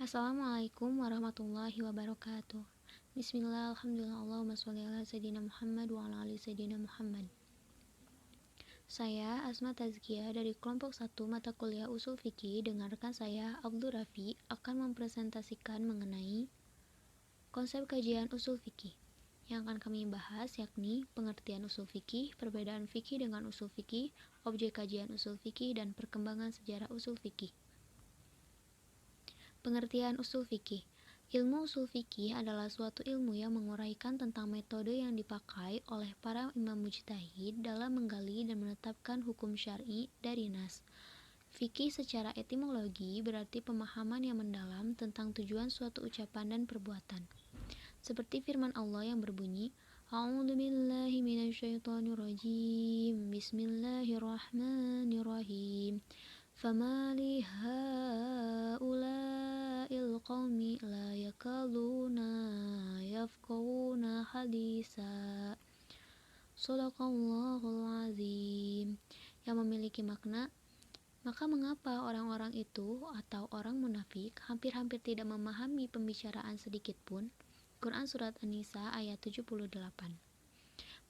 Assalamualaikum warahmatullahi wabarakatuh. Bismillah, alhamdulillah, Allahumma sholli ala sayyidina Muhammad wa ala ali sayyidina Muhammad. Saya Asma Tazkiyah dari kelompok 1 mata kuliah Usul Fikih dengan rekan saya Abdul Rafi akan mempresentasikan mengenai konsep kajian usul fikih. Yang akan kami bahas yakni pengertian usul fikih, perbedaan fikih dengan usul fikih, objek kajian usul fikih, dan perkembangan sejarah usul fikih. Pengertian usul fikih. Ilmu usul fikih adalah suatu ilmu yang menguraikan tentang metode yang dipakai oleh para imam mujtahid dalam menggali dan menetapkan hukum syar'i dari nas. Fikih secara etimologi berarti pemahaman yang mendalam tentang tujuan suatu ucapan dan perbuatan. Seperti firman Allah yang berbunyi, A'udzubillahi minasyaitonirrajim. Bismillahirrahmanirrahim. فَمَا لِهَؤُلَاءِ الْقَوْمِ لَا يَكَادُونَ يَفْقَهُونَ حَدِيثًا Shadaqallahul Azim, yang memiliki makna, maka mengapa orang-orang itu atau orang munafik hampir-hampir tidak memahami pembicaraan sedikit pun? Quran Surat An-Nisa ayat 78.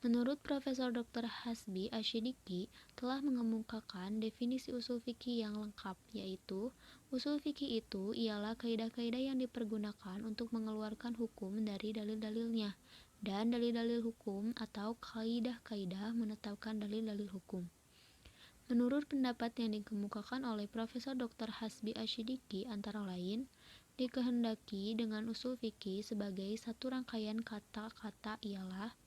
Menurut Profesor Dr. Hasbi Asyidiki telah mengemukakan definisi usul fikih yang lengkap, yaitu usul fikih itu ialah kaidah-kaidah yang dipergunakan untuk mengeluarkan hukum dari dalil-dalilnya, dan dalil-dalil hukum atau kaidah-kaidah menetapkan dalil-dalil hukum. Menurut pendapat yang dikemukakan oleh Profesor Dr. Hasbi Asyidiki antara lain, dikehendaki dengan usul fikih sebagai satu rangkaian kata-kata ialah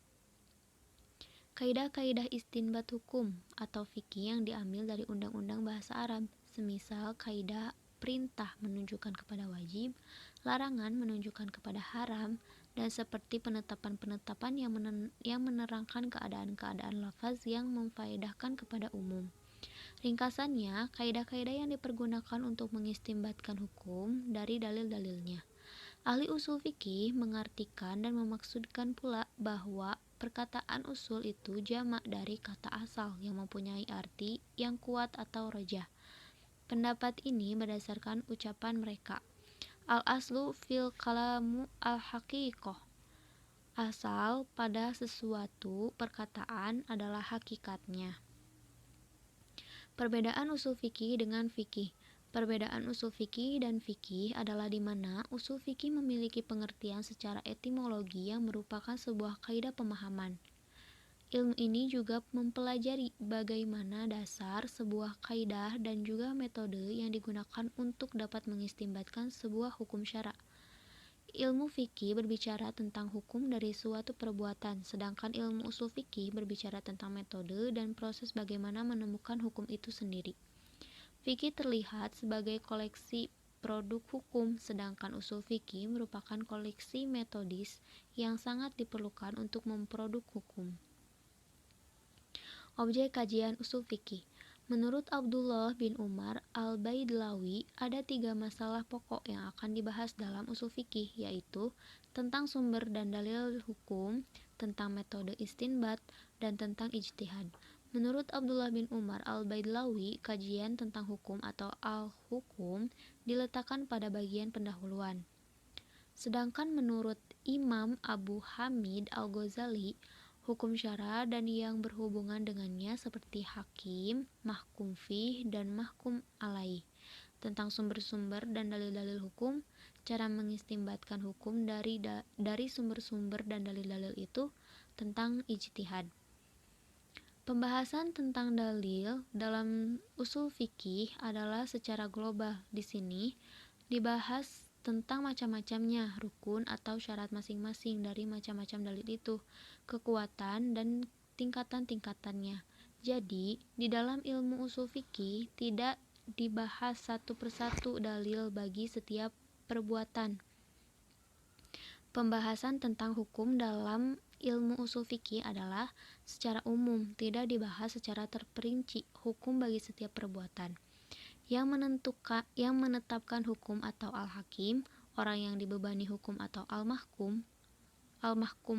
kaidah-kaidah istinbat hukum atau fikih yang diambil dari undang-undang bahasa Arab, semisal kaidah perintah menunjukkan kepada wajib, larangan menunjukkan kepada haram, dan seperti penetapan-penetapan yang menerangkan keadaan-keadaan lafaz yang memfaedahkan kepada umum. Ringkasannya, kaidah-kaidah yang dipergunakan untuk mengistinbatkan hukum dari dalil-dalilnya. Ahli usul fikih mengartikan dan memaksudkan pula bahwa perkataan usul itu jamak dari kata asal yang mempunyai arti yang kuat atau rajah. Pendapat ini berdasarkan ucapan mereka. Al-aslu fil kalamu al-haqiqah. Asal pada sesuatu perkataan adalah hakikatnya. Perbedaan usul fikih dengan fikih. Perbedaan usul fikih dan fikih adalah di mana usul fikih memiliki pengertian secara etimologi yang merupakan sebuah kaidah pemahaman. Ilmu ini juga mempelajari bagaimana dasar sebuah kaidah dan juga metode yang digunakan untuk dapat mengistinbatkan sebuah hukum syara'. Ilmu fikih berbicara tentang hukum dari suatu perbuatan, sedangkan ilmu usul fikih berbicara tentang metode dan proses bagaimana menemukan hukum itu sendiri. Fikih terlihat sebagai koleksi produk hukum, sedangkan usul fikih merupakan koleksi metodis yang sangat diperlukan untuk memproduk hukum. Objek kajian usul fikih. Menurut Abdullah bin Umar al-Baidlawi, ada 3 masalah pokok yang akan dibahas dalam usul fikih, yaitu tentang sumber dan dalil hukum, tentang metode istinbat, dan tentang ijtihad. Menurut Abdullah bin Umar al-Baidlawi, kajian tentang hukum atau al-hukum diletakkan pada bagian pendahuluan. Sedangkan menurut Imam Abu Hamid al-Ghazali, hukum syara dan yang berhubungan dengannya seperti hakim, mahkum fih, dan mahkum alaih. Tentang sumber-sumber dan dalil-dalil hukum, cara mengistinbatkan hukum dari sumber-sumber dan dalil-dalil itu, tentang ijtihad. Pembahasan tentang dalil dalam usul fikih adalah secara global. Di sini dibahas tentang macam-macamnya rukun atau syarat masing-masing dari macam-macam dalil itu, kekuatan dan tingkatan-tingkatannya. Jadi, di dalam ilmu usul fikih tidak dibahas satu persatu dalil bagi setiap perbuatan. Pembahasan tentang hukum dalam ilmu usul fikih adalah secara umum, tidak dibahas secara terperinci hukum bagi setiap perbuatan. Yang menetapkan hukum atau al-hakim, orang yang dibebani hukum atau al-mahkum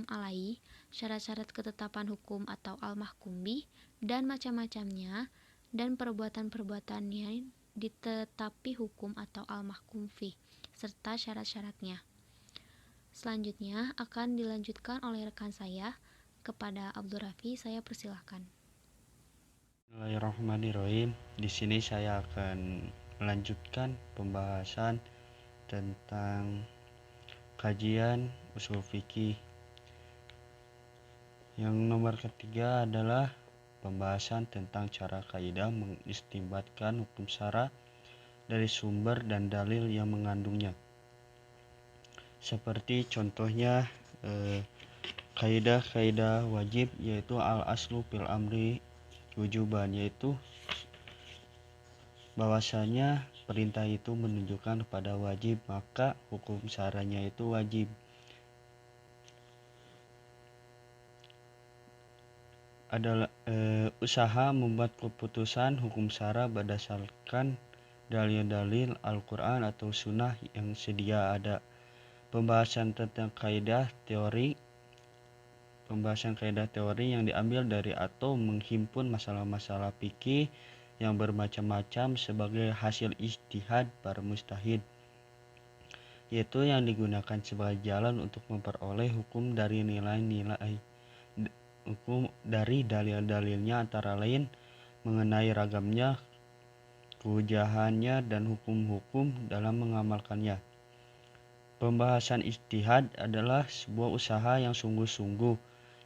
alaih, syarat-syarat ketetapan hukum atau al-mahkum bih, dan macam-macamnya, dan perbuatan-perbuatan yang ditetapi hukum atau al-mahkum fih. serta syarat-syaratnya. Selanjutnya akan dilanjutkan oleh rekan saya. Kepada Abdul Rafi, saya persilahkan. Bismillahirrahmanirrahim. Di sini saya akan melanjutkan pembahasan tentang kajian usul fikih. Yang nomor ketiga adalah pembahasan tentang cara kaidah mengistinbatkan hukum syara dari sumber dan dalil yang mengandungnya. Seperti contohnya kaidah-kaidah wajib, yaitu al-aslu fil amri wujuban, yaitu bahwasanya perintah itu menunjukkan kepada wajib, maka hukum syaranya itu wajib. Adalah usaha membuat keputusan hukum syara berdasarkan dalil-dalil Al-Quran atau Sunnah yang sedia ada. Pembahasan kaidah teori yang diambil dari atau menghimpun masalah-masalah fikih yang bermacam-macam sebagai hasil ijtihad para mujtahid, yaitu yang digunakan sebagai jalan untuk memperoleh hukum dari hukum dari dalil-dalilnya, antara lain mengenai ragamnya, kehujahannya, dan hukum-hukum dalam mengamalkannya. Pembahasan ijtihad adalah sebuah usaha yang sungguh-sungguh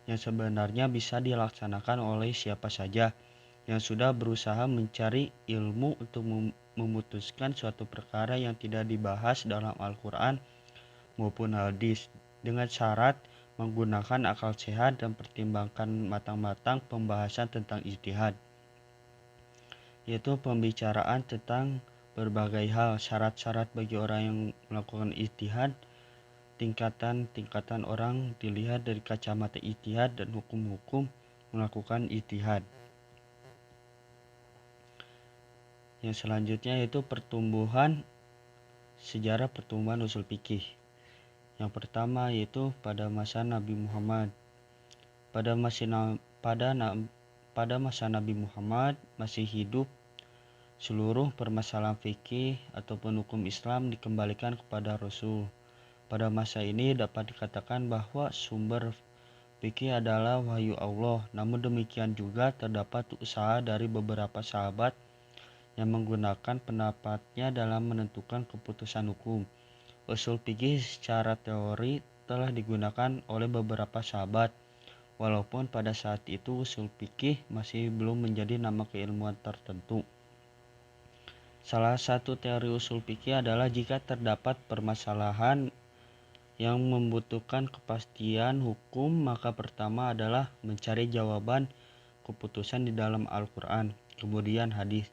yang sebenarnya bisa dilaksanakan oleh siapa saja yang sudah berusaha mencari ilmu untuk memutuskan suatu perkara yang tidak dibahas dalam Al-Quran maupun hadis, dengan syarat menggunakan akal sehat dan pertimbangkan matang-matang pembahasan tentang ijtihad, yaitu pembicaraan tentang berbagai hal, syarat-syarat bagi orang yang melakukan ijtihad, tingkatan-tingkatan orang dilihat dari kacamata ijtihad, dan hukum-hukum melakukan ijtihad. Yang selanjutnya yaitu sejarah pertumbuhan usul fikih. Yang pertama yaitu pada masa Nabi Muhammad. Pada masa Nabi Muhammad masih hidup, seluruh permasalahan fikih ataupun hukum Islam dikembalikan kepada Rasul. Pada masa ini dapat dikatakan bahwa sumber fikih adalah wahyu Allah. Namun demikian juga terdapat usaha dari beberapa sahabat yang menggunakan pendapatnya dalam menentukan keputusan hukum. Usul fikih secara teori telah digunakan oleh beberapa sahabat, walaupun pada saat itu usul fikih masih belum menjadi nama keilmuan tertentu. Salah satu teori usul fikih adalah jika terdapat permasalahan yang membutuhkan kepastian hukum, maka pertama adalah mencari jawaban keputusan di dalam Al-Quran, kemudian hadis.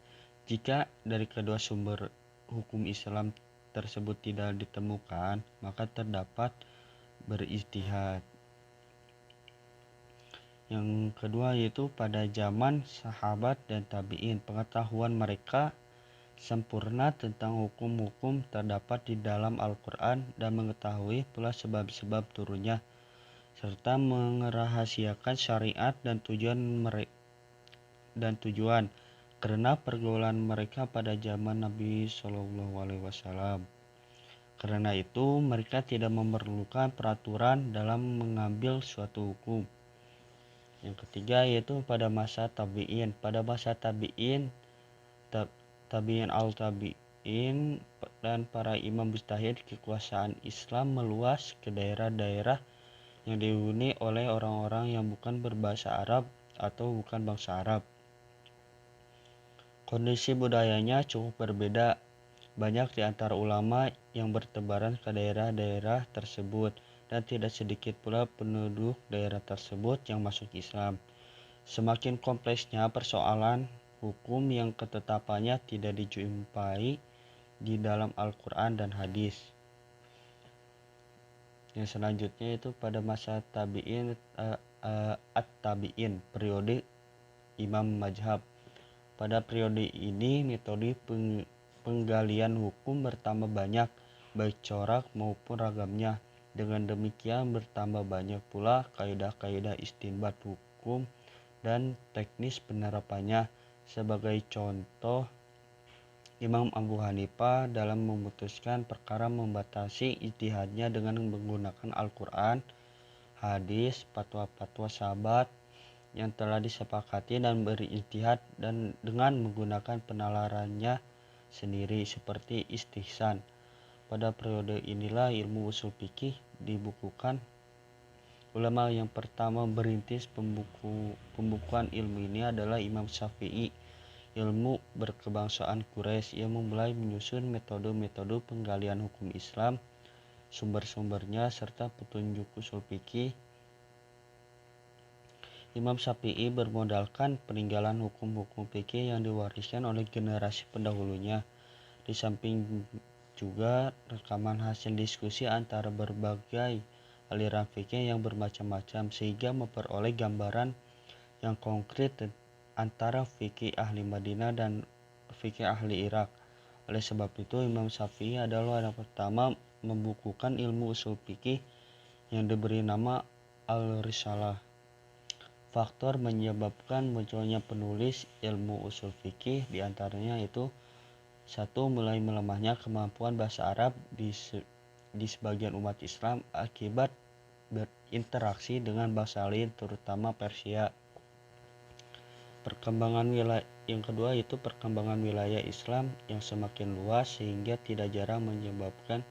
Jika dari kedua sumber hukum Islam tersebut tidak ditemukan, maka terdapat berijtihad. Yang kedua yaitu pada zaman sahabat dan tabi'in, pengetahuan mereka sempurna tentang hukum-hukum terdapat di dalam Al-Quran dan mengetahui pula sebab-sebab turunnya, serta merahasiakan syariat dan tujuan karena pergaulan mereka pada zaman Nabi SAW. Karena itu mereka tidak memerlukan peraturan dalam mengambil suatu hukum. Yang ketiga yaitu pada masa tabi'in. Pada masa tabi'in al-tabi'in dan para imam mujtahid, kekuasaan Islam meluas ke daerah-daerah yang dihuni oleh orang-orang yang bukan berbahasa Arab atau bukan bangsa Arab. Kondisi budayanya cukup berbeda. Banyak di antara ulama yang bertebaran ke daerah-daerah tersebut, dan tidak sedikit pula penduduk daerah tersebut yang masuk Islam. Semakin kompleksnya persoalan hukum yang ketetapannya tidak dijumpai di dalam Al-Quran dan hadis. Yang selanjutnya itu pada masa tabi'in, at-tabi'in, periode imam mazhab. Pada periode ini metode penggalian hukum bertambah banyak, baik corak maupun ragamnya. Dengan demikian bertambah banyak pula kaidah-kaidah istinbat hukum dan teknis penerapannya. Sebagai contoh, Imam Abu Hanifah dalam memutuskan perkara membatasi ijtihadnya dengan menggunakan Al-Quran, hadis, fatwa-fatwa sahabat yang telah disepakati dan berijtihad dan dengan menggunakan penalarannya sendiri seperti istihsan. Pada periode inilah ilmu usul fikih dibukukan. Ulama yang pertama merintis pembukuan ilmu ini adalah Imam Syafi'i, ilmu berkebangsaan Quraisy. Ia memulai menyusun metode-metode penggalian hukum Islam, sumber-sumbernya, serta petunjuk usul fikih. Imam Syafi'i bermodalkan peninggalan hukum-hukum fikih yang diwariskan oleh generasi pendahulunya. Di samping juga rekaman hasil diskusi antara berbagai aliran fikih yang bermacam-macam sehingga memperoleh gambaran yang konkret antara fikih ahli Madinah dan fikih ahli Irak. Oleh sebab itu Imam Syafi'i adalah orang pertama membukukan ilmu usul fikih yang diberi nama Al-Risalah. Faktor menyebabkan munculnya penulis ilmu usul fikih diantaranya itu: satu, mulai melemahnya kemampuan bahasa Arab di sebagian umat Islam akibat berinteraksi dengan bangsa lain terutama Persia. Yang kedua itu perkembangan wilayah Islam yang semakin luas sehingga tidak jarang menyebabkan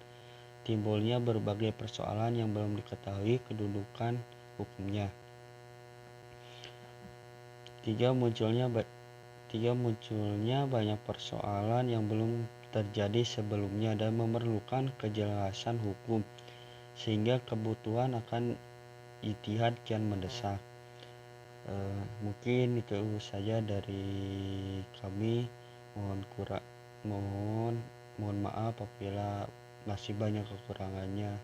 timbulnya berbagai persoalan yang belum diketahui kedudukan hukumnya. Tiga, munculnya banyak persoalan yang belum terjadi sebelumnya dan memerlukan kejelasan hukum, sehingga kebutuhan akan ijtihad kian mendesak. Mungkin itu saja dari kami. Mohon maaf apabila masih banyak kekurangannya.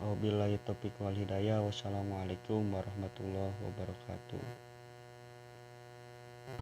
Wabillahi taufiq wal hidayah. Wassalamualaikum warahmatullahi wabarakatuh.